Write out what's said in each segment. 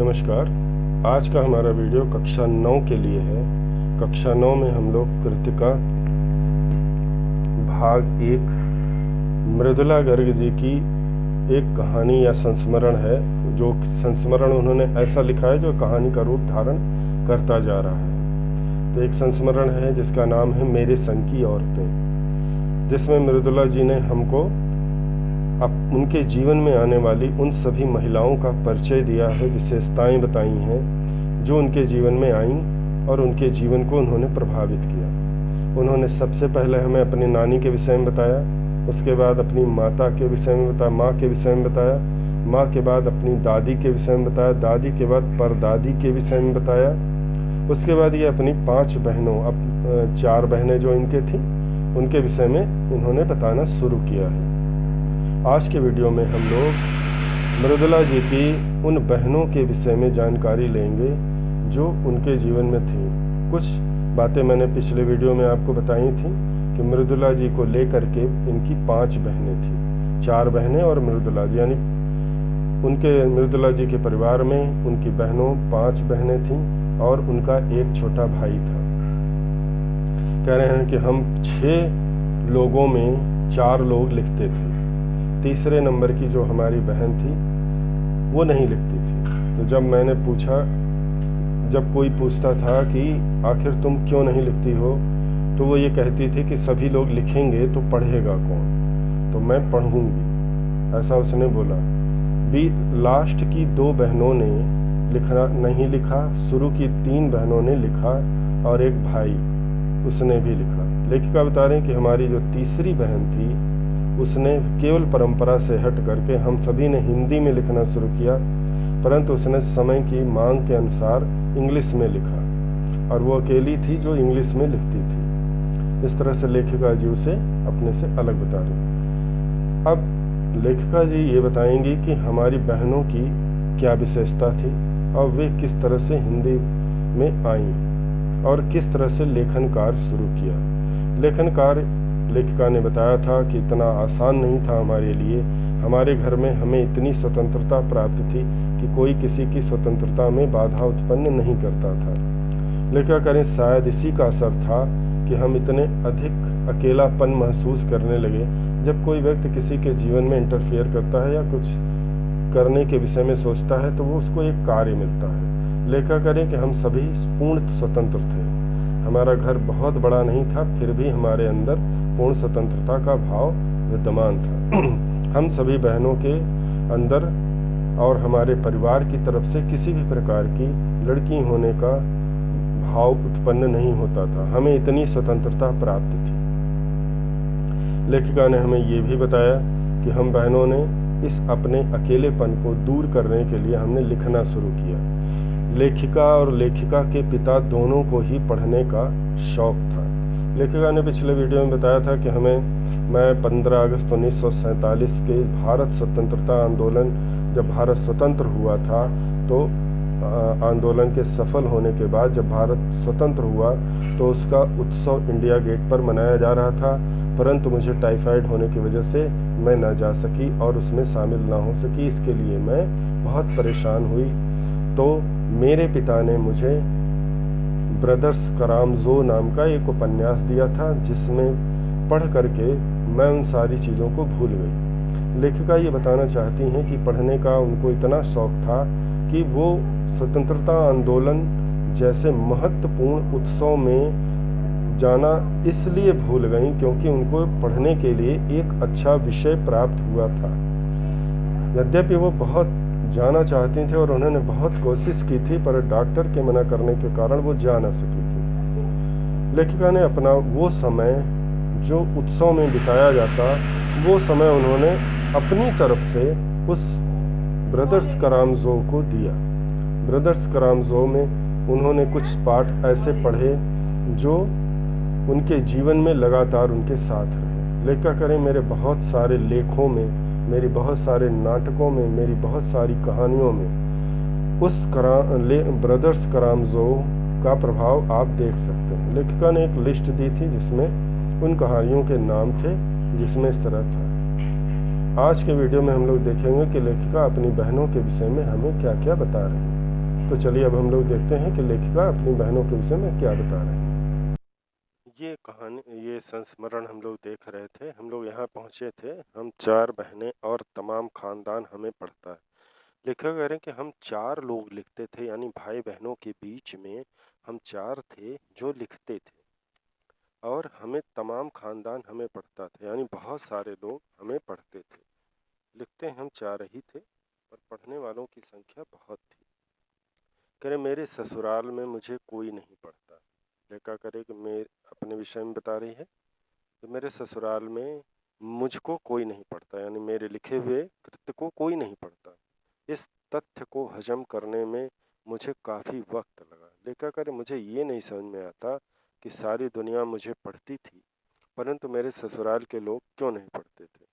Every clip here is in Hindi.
नमस्कार। आज का हमारा वीडियो कक्षा 9 के लिए है। कक्षा 9 में हम लोग कृतिका भाग 1 मृदुला गर्ग जी की एक कहानी या संस्मरण है। जो संस्मरण उन्होंने ऐसा लिखा है जो कहानी का रूप धारण करता जा रहा है। तो एक संस्मरण है जिसका नाम है मेरे संग की औरतें, जिसमें मृदुला जी ने हमको अब उनके जीवन में आने वाली उन सभी महिलाओं का परिचय दिया है, विशेषताएं बताई हैं जो उनके जीवन में आईं और उनके जीवन को उन्होंने प्रभावित किया। उन्होंने सबसे पहले हमें अपनी नानी के विषय में बताया, उसके बाद अपनी माता के विषय में बताया, माँ के विषय में बताया, माँ के बाद अपनी दादी के विषय में बताया, दादी के बाद परदादी के विषय में बताया। उसके बाद ये अपनी 5 बहनों, अब 4 बहनें जो इनके थीं उनके विषय में इन्होंने बताना शुरू किया है। आज के वीडियो में हम लोग मृदुला जी की उन बहनों के विषय में जानकारी लेंगे जो उनके जीवन में थी। कुछ बातें मैंने पिछले वीडियो में आपको बताई थी कि मृदुला जी को लेकर के इनकी 5 बहनें थी, 4 बहनें और मृदुला जी, यानी उनके मृदुला जी के परिवार में उनकी बहनों 5 बहनें थीं और उनका एक छोटा भाई था। कह रहे हैं कि हम 6 लोगों में 4 लोग लिखते थे। तीसरे नंबर की जो हमारी बहन थी वो नहीं लिखती थी। तो जब मैंने पूछा, जब कोई पूछता था कि आखिर तुम क्यों नहीं लिखती हो, तो वो ये कहती थी कि सभी लोग लिखेंगे तो पढ़ेगा कौन, तो मैं पढ़ूंगी, ऐसा उसने बोला। लास्ट की 2 बहनों ने लिखना नहीं लिखा, शुरू की 3 बहनों ने लिखा और एक भाई उसने भी लिखा। लेखिका बता रहे हैं कि हमारी जो तीसरी बहन थी उसने केवल परंपरा से हट करके हम सभी ने हिंदी में लिखना शुरू किया, परंतु उसने समय की मांग के अनुसार इंग्लिश में लिखा और वो अकेली थी जो इंग्लिश में लिखती थी। इस तरह से लेखिका जी उसे अपने से अलग बता रही। अब लेखिका जी ये बताएंगी कि हमारी बहनों की क्या विशेषता थी और वे किस तरह से हिंदी में आईं और किस तरह से लेखन कार्य शुरू किया। लेखन कार्य लेखिका ने बताया था कि इतना आसान नहीं था हमारे लिए। हमारे घर में हमें इतनी स्वतंत्रता प्राप्त थी कि कोई किसी की स्वतंत्रता में बाधा उत्पन्न नहीं करता था। लेखिका करें शायद इसी का असर था कि हम इतने अधिक अकेलापन महसूस करने लगे जब कोई व्यक्ति किसी के जीवन में इंटरफेयर करता है या कुछ करने के विषय में सोचता है तो वो उसको एक कार्य मिलता है। लेखिका करें कि हम सभी पूर्ण स्वतंत्र थे। हमारा घर बहुत बड़ा नहीं था, फिर भी हमारे अंदर पूर्ण स्वतंत्रता का भाव विद्यमान था। हम सभी बहनों के अंदर और हमारे परिवार की तरफ से किसी भी प्रकार की लड़की होने का भाव उत्पन्न नहीं होता था। हमें इतनी स्वतंत्रता प्राप्त थी। लेखिका ने हमें ये भी बताया कि हम बहनों ने इस अपने अकेलेपन को दूर करने के लिए हमने लिखना शुरू किया। लेखिका और लेखिका के पिता दोनों को ही पढ़ने का शौक था। लेखिका ने पिछले वीडियो में बताया था कि मैं 15 अगस्त 1947 के भारत स्वतंत्रता आंदोलन, जब भारत स्वतंत्र हुआ था, तो आंदोलन के सफल होने के बाद जब भारत स्वतंत्र हुआ तो उसका उत्सव इंडिया गेट पर मनाया जा रहा था, परंतु मुझे टाइफाइड होने की वजह से मैं न जा सकी और उसमें शामिल ना हो सकी। इसके लिए मैं बहुत परेशान हुई। तो मेरे पिता ने मुझे ब्रदर्स करामजो नाम का एक उपन्यास दिया था, जिसमें पढ़ करके मैं उन सारी चीज़ों को भूल गई। लेखिका ये बताना चाहती हैं कि पढ़ने का उनको इतना शौक था कि वो स्वतंत्रता आंदोलन जैसे महत्वपूर्ण उत्सव में जाना इसलिए भूल गई क्योंकि उनको पढ़ने के लिए एक अच्छा विषय प्राप्त हुआ था। यद्यपि वो बहुत जाना चाहती थी और उन्होंने बहुत कोशिश की थी, पर डॉक्टर के मना करने के कारण वो जा न सकी थी। लेखिका ने अपना वो समय जो उत्सव में बिताया जाता, वो समय उन्होंने अपनी तरफ से उस ब्रदर्स करामजो को दिया। ब्रदर्स करामजो में उन्होंने कुछ पाठ ऐसे पढ़े जो उनके जीवन में लगातार उनके साथ रहे। लेखिका करें मेरे बहुत सारे लेखों में, मेरी बहुत सारे नाटकों में, मेरी बहुत सारी कहानियों में उस ब्रदर्स करामजो का प्रभाव आप देख सकते हैं। लेखिका ने एक लिस्ट दी थी जिसमें उन कहानियों के नाम थे, जिसमें इस तरह था। आज के वीडियो में हम लोग देखेंगे कि लेखिका अपनी बहनों के विषय में हमें क्या क्या बता रही है। तो चलिए अब हम लोग देखते हैं कि लेखिका अपनी बहनों के विषय में क्या बता रहे हैं। ये कहानी, ये संस्मरण हम लोग देख रहे थे। हम लोग यहाँ पहुँचे थे, हम 4 बहनें और तमाम खानदान हमें पढ़ता है। लेखक कह रहे हैं कि हम 4 लोग लिखते थे, यानी भाई बहनों के बीच में हम 4 थे जो लिखते थे, और हमें तमाम खानदान हमें पढ़ता था, यानी बहुत सारे लोग हमें पढ़ते थे। लिखते हम 4 ही थे और पढ़ने वालों की संख्या बहुत थी। कह रहे मेरे ससुराल में मुझे कोई नहीं पढ़ता। लेखा करे कि मैं अपने विषय में बता रही है, तो मेरे ससुराल में मुझको कोई नहीं पढ़ता, यानी मेरे लिखे हुए कृत्य को कोई नहीं पढ़ता। इस तथ्य को हजम करने में मुझे काफ़ी वक्त लगा। लेखा करे मुझे ये नहीं समझ में आता कि सारी दुनिया मुझे पढ़ती थी, परंतु मेरे ससुराल के लोग क्यों नहीं पढ़ते थे।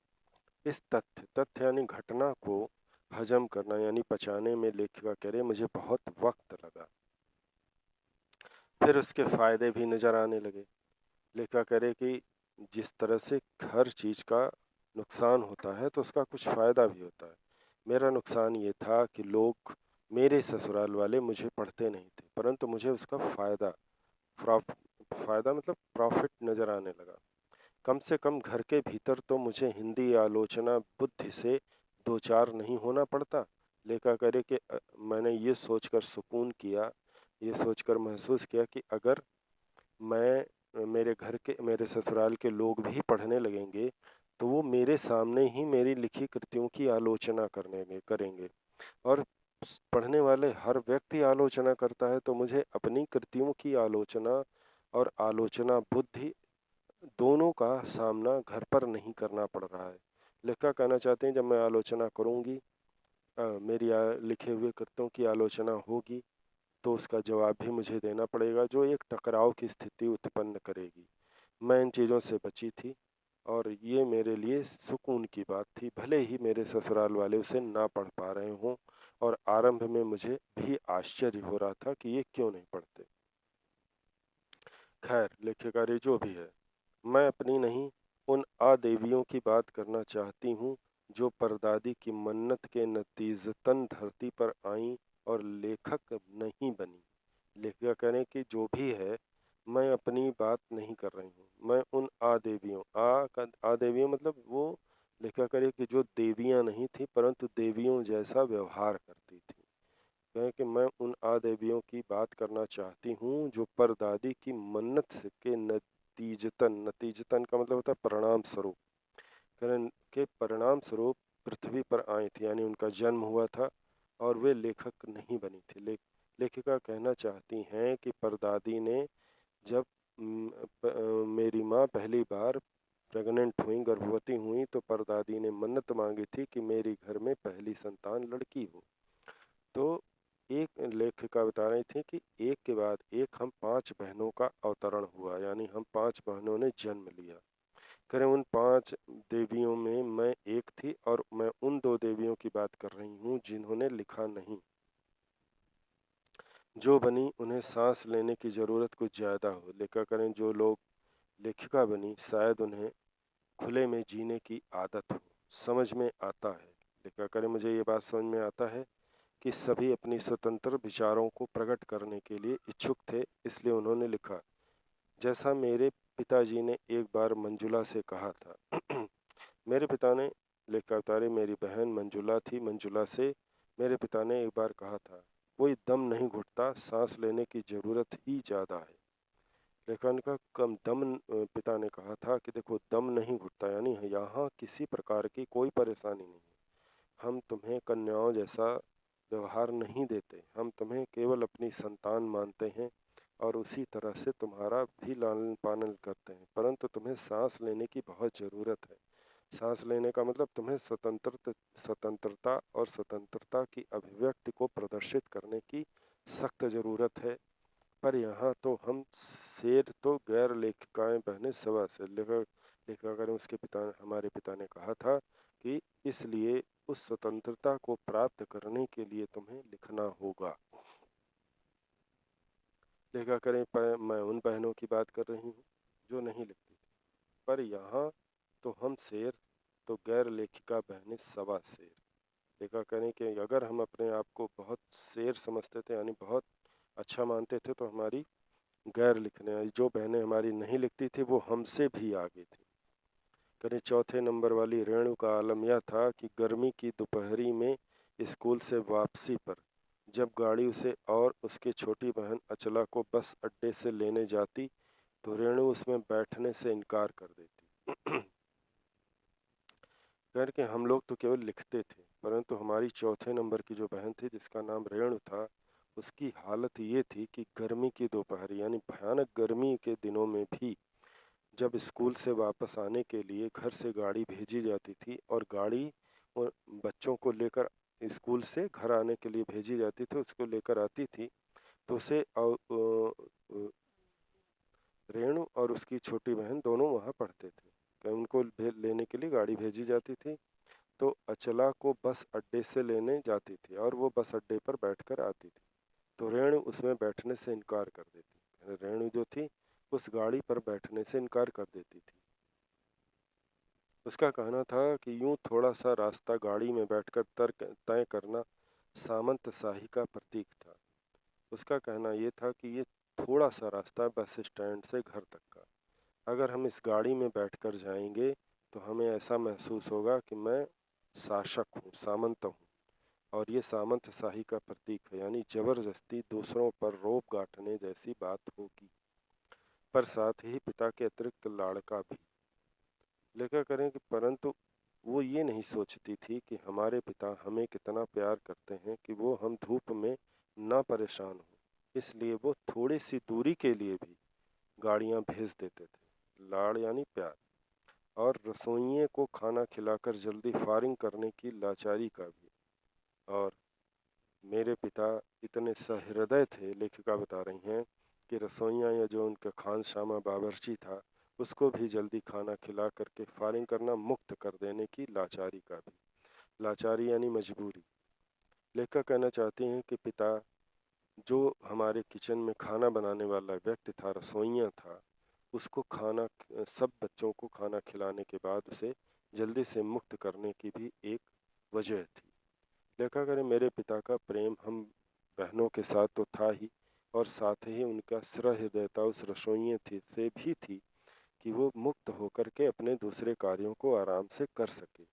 इस तथ्य यानी घटना को हजम करना यानी पचाने में लेखिका कह रहे मुझे बहुत वक्त लगा। फिर उसके फ़ायदे भी नज़र आने लगे। लेखिका कह रहे कि जिस तरह से हर चीज़ का नुकसान होता है तो उसका कुछ फ़ायदा भी होता है। मेरा नुकसान ये था कि लोग, मेरे ससुराल वाले मुझे पढ़ते नहीं थे, परंतु मुझे उसका फ़ायदा मतलब प्रॉफिट नज़र आने लगा। कम से कम घर के भीतर तो मुझे हिंदी आलोचना बुद्धि से दो चार नहीं होना पड़ता। लेखा करे कि मैंने ये सोचकर सुकून किया, ये सोचकर महसूस किया कि अगर मेरे घर के, मेरे ससुराल के लोग भी पढ़ने लगेंगे तो वो मेरे सामने ही मेरी लिखी कृतियों की आलोचना करेंगे, और पढ़ने वाले हर व्यक्ति आलोचना करता है, तो मुझे अपनी कृतियों की आलोचना और आलोचना बुद्धि दोनों का सामना घर पर नहीं करना पड़ रहा है। लेखक कहना चाहते हैं जब मैं आलोचना करूँगी, मेरी लिखे हुए कृत्यों की आलोचना होगी, तो उसका जवाब भी मुझे देना पड़ेगा, जो एक टकराव की स्थिति उत्पन्न करेगी। मैं इन चीज़ों से बची थी और ये मेरे लिए सुकून की बात थी, भले ही मेरे ससुराल वाले उसे ना पढ़ पा रहे हों, और आरंभ में मुझे भी आश्चर्य हो रहा था कि ये क्यों नहीं पढ़ते। खैर, लेखिका जो भी है, मैं अपनी नहीं उन आदेवियों की बात करना चाहती हूँ जो परदादी की मन्नत के नतीजतन धरती पर आईं और लेखक नहीं बनी। लेखिका करें कि जो भी है, मैं अपनी बात नहीं कर रही हूँ, मैं उन आदेवियों, आदेवियों मतलब वो, लेखिका करे कि जो देवियाँ नहीं थी परंतु देवियों जैसा व्यवहार करती थी। कहें कि मैं उन आदेवियों की बात करना चाहती हूँ जो परदादी की मन्नत से के नतीजतन का मतलब होता है परिणाम स्वरूप, करें के परिणाम स्वरूप पृथ्वी पर आई थी, यानी उनका जन्म हुआ था और वे लेखक नहीं बनी थी। लेखिका कहना चाहती हैं कि परदादी ने जब मेरी माँ पहली बार प्रेग्नेंट हुई, गर्भवती हुई, तो परदादी ने मन्नत मांगी थी कि मेरी घर में पहली संतान लड़की हो। तो एक लेखिका बता रही थी कि एक के बाद एक हम 5 बहनों का अवतरण हुआ, यानी हम 5 बहनों ने जन्म लिया। करें उन 5 देवियों में मैं एक थी, और मैं उन 2 देवियों की बात कर रही हूँ जिन्होंने लिखा नहीं। जो बनी उन्हें सांस लेने की ज़रूरत कुछ ज़्यादा हो। लेखा करें जो लोग लेखिका बनी शायद उन्हें खुले में जीने की आदत हो। समझ में आता है, लेखा करें मुझे ये बात समझ में आता है कि सभी अपनी स्वतंत्र विचारों को प्रकट करने के लिए इच्छुक थे, इसलिए उन्होंने लिखा। जैसा मेरे पिताजी ने एक बार मंजुला से कहा था। मेरे पिता ने, लेखा उतारे मेरी बहन मंजुला थी, मंजुला से मेरे पिता ने एक बार कहा था, कोई दम नहीं घुटता, सांस लेने की ज़रूरत ही ज़्यादा है। लेखन का कम दम, पिता ने कहा था कि देखो दम नहीं घुटता, यानी यहाँ किसी प्रकार की कोई परेशानी नहीं है। हम तुम्हें कन्याओं जैसा व्यवहार नहीं देते, हम तुम्हें केवल अपनी संतान मानते हैं और उसी तरह से तुम्हारा भी लालन पालन करते हैं, परंतु तुम्हें सांस लेने की बहुत ज़रूरत है। सांस लेने का मतलब तुम्हें स्वतंत्रता और स्वतंत्रता की अभिव्यक्ति को प्रदर्शित करने की सख्त ज़रूरत है। पर यहाँ तो हम शेर तो गैर लेखिकाएं बहने सवा से। लेखिका ने उसके पिता, हमारे पिता ने कहा था कि इसलिए उस स्वतंत्रता को प्राप्त करने के लिए तुम्हें लिखना होगा। लेखा करें मैं उन बहनों की बात कर रही हूँ जो नहीं लिखती थी, पर यहाँ तो हम शेर तो गैर लेखिका बहनें सवा शेर। लेखा करें कि अगर हम अपने आप को बहुत शेर समझते थे यानी बहुत अच्छा मानते थे तो हमारी गैर लिखने आई जो बहनें हमारी नहीं लिखती थी वो हमसे भी आगे थी। करें चौथे नंबर वाली रेणु का आलम यह था कि गर्मी की दोपहरी में स्कूल से वापसी पर जब गाड़ी उसे और उसकी छोटी बहन अचला को बस अड्डे से लेने जाती तो रेणु उसमें बैठने से इनकार कर देती। करके हम लोग तो केवल लिखते थे परंतु हमारी चौथे नंबर की जो बहन थी जिसका नाम रेणु था उसकी हालत ये थी कि गर्मी की दोपहर यानी भयानक गर्मी के दिनों में भी जब स्कूल से वापस आने के लिए घर से गाड़ी भेजी जाती थी और गाड़ी बच्चों को लेकर स्कूल से घर आने के लिए भेजी जाती थी उसको लेकर आती थी तो उसे रेणु और उसकी छोटी बहन दोनों वहाँ पढ़ते थे कि उनको लेने के लिए गाड़ी भेजी जाती थी तो अचला को बस अड्डे से लेने जाती थी और वो बस अड्डे पर बैठकर आती थी तो रेणु उसमें बैठने से इनकार कर देती। रेणु जो थी उस गाड़ी पर बैठने से इनकार कर देती थी। उसका कहना था कि यूं थोड़ा सा रास्ता गाड़ी में बैठकर तय करना सामंतशाही का प्रतीक था। उसका कहना ये था कि ये थोड़ा सा रास्ता बस स्टैंड से घर तक का, अगर हम इस गाड़ी में बैठकर जाएंगे तो हमें ऐसा महसूस होगा कि मैं शासक हूँ, सामंत हूँ और ये सामंतशाही का प्रतीक है यानी जबरदस्ती दूसरों पर रोब गांठने जैसी बात होगी, पर साथ ही पिता के अतिरिक्त लाड़का भी। लेखा करें कि परंतु वो ये नहीं सोचती थी कि हमारे पिता हमें कितना प्यार करते हैं कि वो हम धूप में ना परेशान हो, इसलिए वो थोड़ी सी दूरी के लिए भी गाड़ियाँ भेज देते थे। लाड़ यानी प्यार और रसोइये को खाना खिलाकर जल्दी फारिग करने की लाचारी का भी। और मेरे पिता इतने सहृदय थे, लेखिका बता रही हैं कि रसोइया या जो उनका खानसामा बावर्ची था उसको भी जल्दी खाना खिला करके फारिग करना, मुक्त कर देने की लाचारी का भी। लाचारी यानी मजबूरी। लेखिका कहना चाहती हैं कि पिता जो हमारे किचन में खाना बनाने वाला व्यक्ति था, रसोइया था, उसको खाना सब बच्चों को खाना खिलाने के बाद उसे जल्दी से मुक्त करने की भी एक वजह थी। देखा करें मेरे पिता का प्रेम हम बहनों के साथ तो था ही और साथ ही उनका सहृदयता उस रसोइये थी से भी थी कि वो मुक्त होकर के अपने दूसरे कार्यों को आराम से कर सके।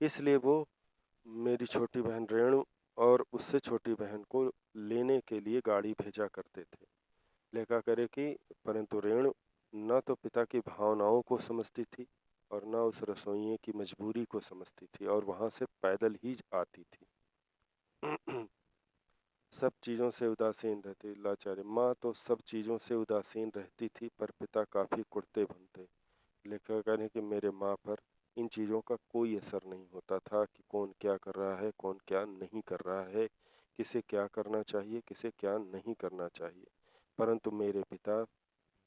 इसलिए वो मेरी छोटी बहन रेणु और उससे छोटी बहन को लेने के लिए गाड़ी भेजा करते थे। लेखा करे कि परंतु रेणु न तो पिता की भावनाओं को समझती थी और न उस रसोइये की मजबूरी को समझती थी और वहाँ से पैदल ही आती थी। सब चीज़ों से उदासीन रहती लाचारी माँ तो सब चीज़ों से उदासीन रहती थी पर पिता काफ़ी कुढ़ते भुनते। लेखा करें कि मेरे माँ पर इन चीज़ों का कोई असर नहीं होता था कि कौन क्या कर रहा है, कौन क्या नहीं कर रहा है, किसे क्या करना चाहिए, किसे क्या नहीं करना चाहिए। परंतु मेरे पिता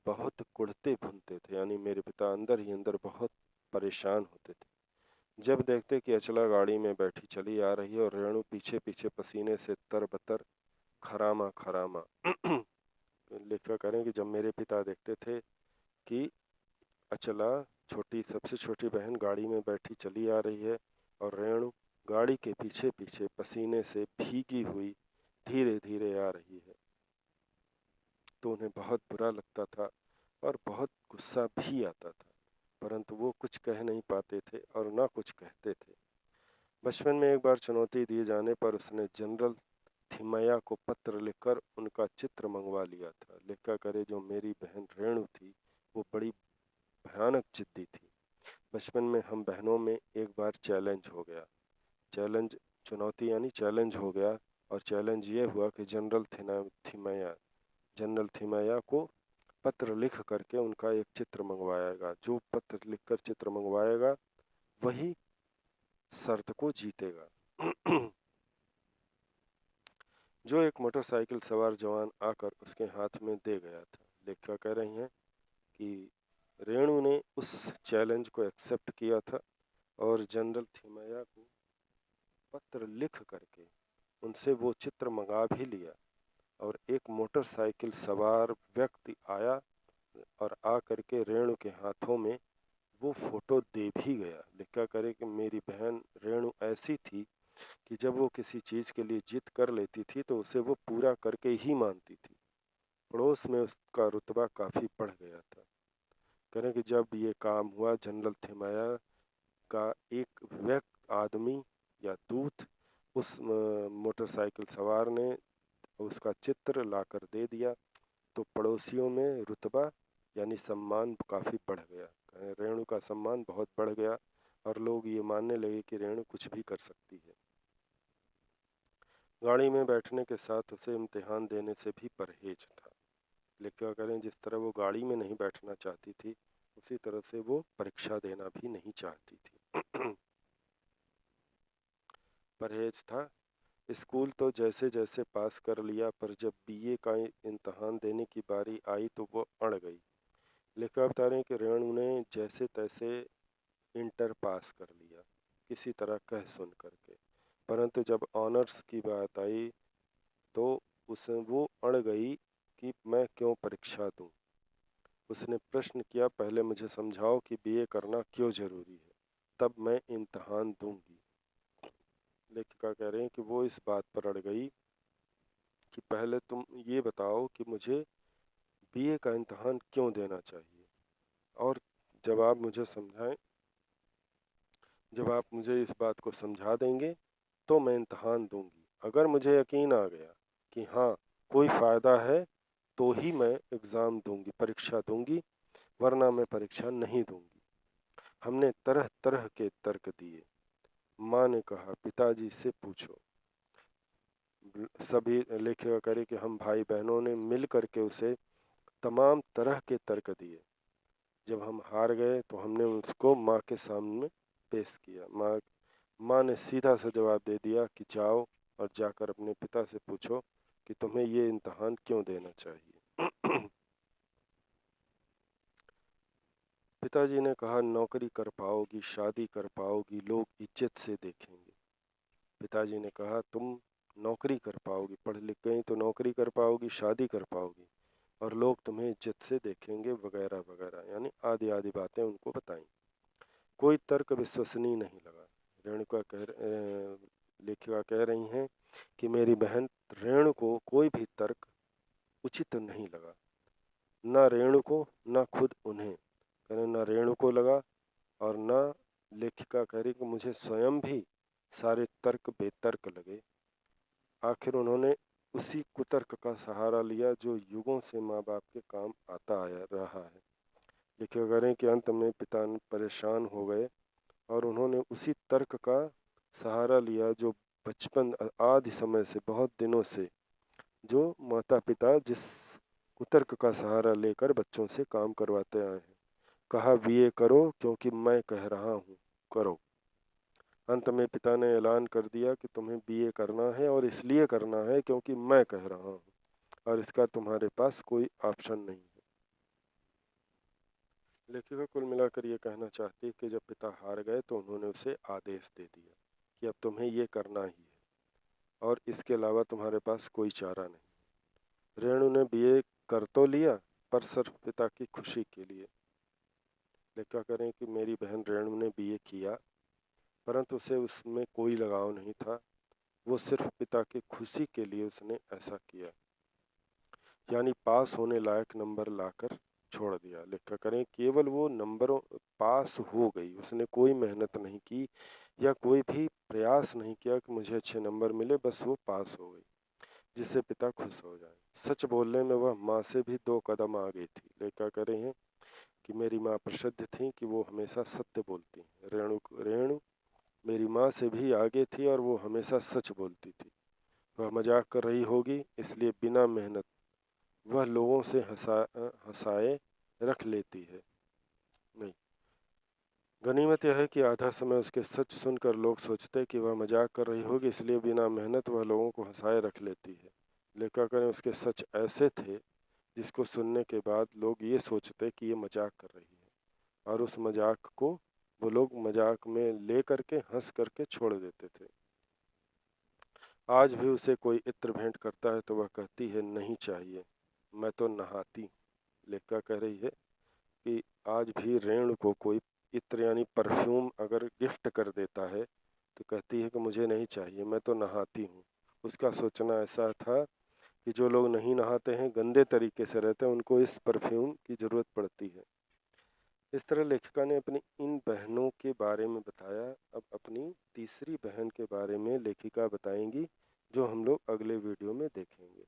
बहुत कुढ़ते भुनते थे यानी मेरे पिता अंदर ही अंदर बहुत परेशान होते थे जब देखते कि अचला गाड़ी में बैठी चली आ रही है और रेणु पीछे पीछे पसीने से तरबतर खरामा खरामा। लिखा करें कि जब मेरे पिता देखते थे कि अचला सबसे छोटी बहन गाड़ी में बैठी चली आ रही है और रेणु गाड़ी के पीछे पीछे पसीने से भीगी हुई धीरे धीरे आ रही है तो उन्हें बहुत बुरा लगता था और बहुत गुस्सा भी आता था, परंतु वो कुछ कह नहीं पाते थे और ना कुछ कहते थे। बचपन में एक बार चुनौती दिए जाने पर उसने जनरल थिमैया को पत्र लिखकर उनका चित्र मंगवा लिया था। लिखा करे जो मेरी बहन रेणु थी वो बड़ी भयानक जिद्दी थी। बचपन में हम बहनों में एक बार चुनौती यानी चैलेंज हो गया और चैलेंज ये हुआ कि जनरल थिमैया को पत्र लिख करके उनका एक चित्र मंगवाएगा। जो पत्र लिखकर चित्र मंगवाएगा वही शर्त को जीतेगा। जो एक मोटरसाइकिल सवार जवान आकर उसके हाथ में दे गया था। लेखिका कह रही हैं कि रेणु ने उस चैलेंज को एक्सेप्ट किया था और जनरल थिमैया को पत्र लिख करके उनसे वो चित्र मंगा भी लिया और एक मोटरसाइकिल सवार व्यक्ति आया और आ करके रेणु के हाथों में वो फोटो दे भी गया। लिखा करे कि मेरी बहन रेणु ऐसी थी कि जब वो किसी चीज़ के लिए जिद कर लेती थी तो उसे वो पूरा करके ही मानती थी। पड़ोस में उसका रुतबा काफ़ी बढ़ गया था। करें कि जब ये काम हुआ, जनरल थिमाया का एक व्यक्ति आदमी या दूत उस मोटरसाइकिल सवार ने उसका चित्र लाकर दे दिया, तो पड़ोसियों में रुतबा यानी सम्मान काफ़ी बढ़ गया। रेणु का सम्मान बहुत बढ़ गया और लोग ये मानने लगे कि रेणु कुछ भी कर सकती है। गाड़ी में बैठने के साथ उसे इम्तिहान देने से भी परहेज था। लेकिन अगर जिस तरह वो गाड़ी में नहीं बैठना चाहती थी, उसी तरह से वो परीक्षा देना भी नहीं चाहती थी। परहेज था। स्कूल तो जैसे जैसे पास कर लिया, पर जब बीए का इम्तहान देने की बारी आई तो वो अड़ गई। लेखक बता रहे हैं कि रेणु ने जैसे तैसे इंटर पास कर लिया, किसी तरह कह सुन करके, परंतु जब ऑनर्स की बात आई तो उसे वो अड़ गई कि मैं क्यों परीक्षा दूं। उसने प्रश्न किया, पहले मुझे समझाओ कि बीए करना क्यों ज़रूरी है, तब मैं इम्तहान दूंगी। लेखिका कह रहे हैं कि वो इस बात पर अड़ गई कि पहले तुम ये बताओ कि मुझे बीए का इम्तहान क्यों देना चाहिए, और जब आप मुझे समझाएं, जब आप मुझे इस बात को समझा देंगे तो मैं इम्तहान दूंगी। अगर मुझे यकीन आ गया कि हाँ कोई फ़ायदा है तो ही मैं एग्ज़ाम दूंगी, परीक्षा दूंगी, वरना मैं परीक्षा नहीं दूंगी। हमने तरह तरह के तर्क दिए। माँ ने कहा, पिताजी से पूछो। सभी लेखक करे कि हम भाई बहनों ने मिल करके उसे तमाम तरह के तर्क दिए। जब हम हार गए तो हमने उसको माँ के सामने पेश किया। माँ ने सीधा सा जवाब दे दिया कि जाओ और जाकर अपने पिता से पूछो कि तुम्हें ये इम्तहान क्यों देना चाहिए। पिताजी ने कहा, नौकरी कर पाओगी, शादी कर पाओगी, लोग इज्जत से देखेंगे। पिताजी ने कहा, तुम नौकरी कर पाओगी, पढ़ लिख गई तो नौकरी कर पाओगी, शादी कर पाओगी, और लोग तुम्हें इज्जत से देखेंगे, वगैरह वगैरह, यानी आदि आदि बातें उनको बताई। कोई तर्क विश्वसनीय नहीं लगा। लेखिका कह रही हैं कि मेरी बहन रेणु को कोई भी तर्क उचित नहीं लगा, न रेणु को न खुद उन्हें। कहने न रेणु को लगा और न, लेखिका कह रही कि मुझे स्वयं भी सारे तर्क बेतर्क लगे। आखिर उन्होंने उसी कुतर्क का सहारा लिया जो युगों से माँ बाप के काम आता आया रहा है। लेखिका कह रहे हैं कि अंत में पिता परेशान हो गए और उन्होंने उसी तर्क का सहारा लिया जो बचपन आदि समय से, बहुत दिनों से, जो माता पिता जिस कुतर्क का सहारा लेकर बच्चों से काम करवाते आए हैं। कहा, बीए करो क्योंकि मैं कह रहा हूँ, करो। अंत में पिता ने ऐलान कर दिया कि तुम्हें बीए करना है और इसलिए करना है क्योंकि मैं कह रहा हूँ, और इसका तुम्हारे पास कोई ऑप्शन नहीं है। लेखिका कुल मिलाकर ये कहना चाहती है कि जब पिता हार गए तो उन्होंने उसे आदेश दे दिया कि अब तुम्हें ये करना ही है और इसके अलावा तुम्हारे पास कोई चारा नहीं। रेणु ने बीए कर तो लिया, पर सिर्फ पिता की खुशी के लिए। लेखिका करें कि मेरी बहन रेणु ने बीए किया, परंतु उसे उसमें कोई लगाव नहीं था। वो सिर्फ पिता की खुशी के लिए उसने ऐसा किया, यानी पास होने लायक नंबर लाकर छोड़ दिया। लेखा करें केवल वो नंबरों पास हो गई, उसने कोई मेहनत नहीं की या कोई भी प्रयास नहीं किया कि मुझे अच्छे नंबर मिले, बस वो पास हो गई जिससे पिता खुश हो जाए। सच बोलने में वह माँ से भी 2 कदम आ गई थी। लेखा करें हैं कि मेरी माँ प्रसिद्ध थी कि वो हमेशा सत्य बोलती। रेणु रेणु मेरी माँ से भी आगे थी और वो हमेशा सच बोलती थी। वह मजाक कर रही होगी, इसलिए बिना मेहनत वह लोगों से हंसाए रख लेती है। नहीं, गनीमत यह है कि आधा समय उसके सच सुनकर लोग सोचते कि वह मजाक कर रही होगी, इसलिए बिना मेहनत वह लोगों को हंसाए रख लेती है। लेखक उसके सच ऐसे थे जिसको सुनने के बाद लोग ये सोचते कि ये मजाक कर रही है, और उस मजाक को वो लोग मजाक में ले करके हंस करके छोड़ देते थे। आज भी उसे कोई इत्र भेंट करता है तो वह कहती है, नहीं चाहिए, मैं तो नहाती। लेखिका कह रही है कि आज भी रेणु को कोई इत्र यानी परफ्यूम अगर गिफ्ट कर देता है तो कहती है कि मुझे नहीं चाहिए, मैं तो नहाती हूँ। उसका सोचना ऐसा था कि जो लोग नहीं नहाते हैं, गंदे तरीके से रहते हैं, उनको इस परफ्यूम की ज़रूरत पड़ती है। इस तरह लेखिका ने अपनी इन बहनों के बारे में बताया। अब अपनी तीसरी बहन के बारे में लेखिका बताएंगी, जो हम लोग अगले वीडियो में देखेंगे।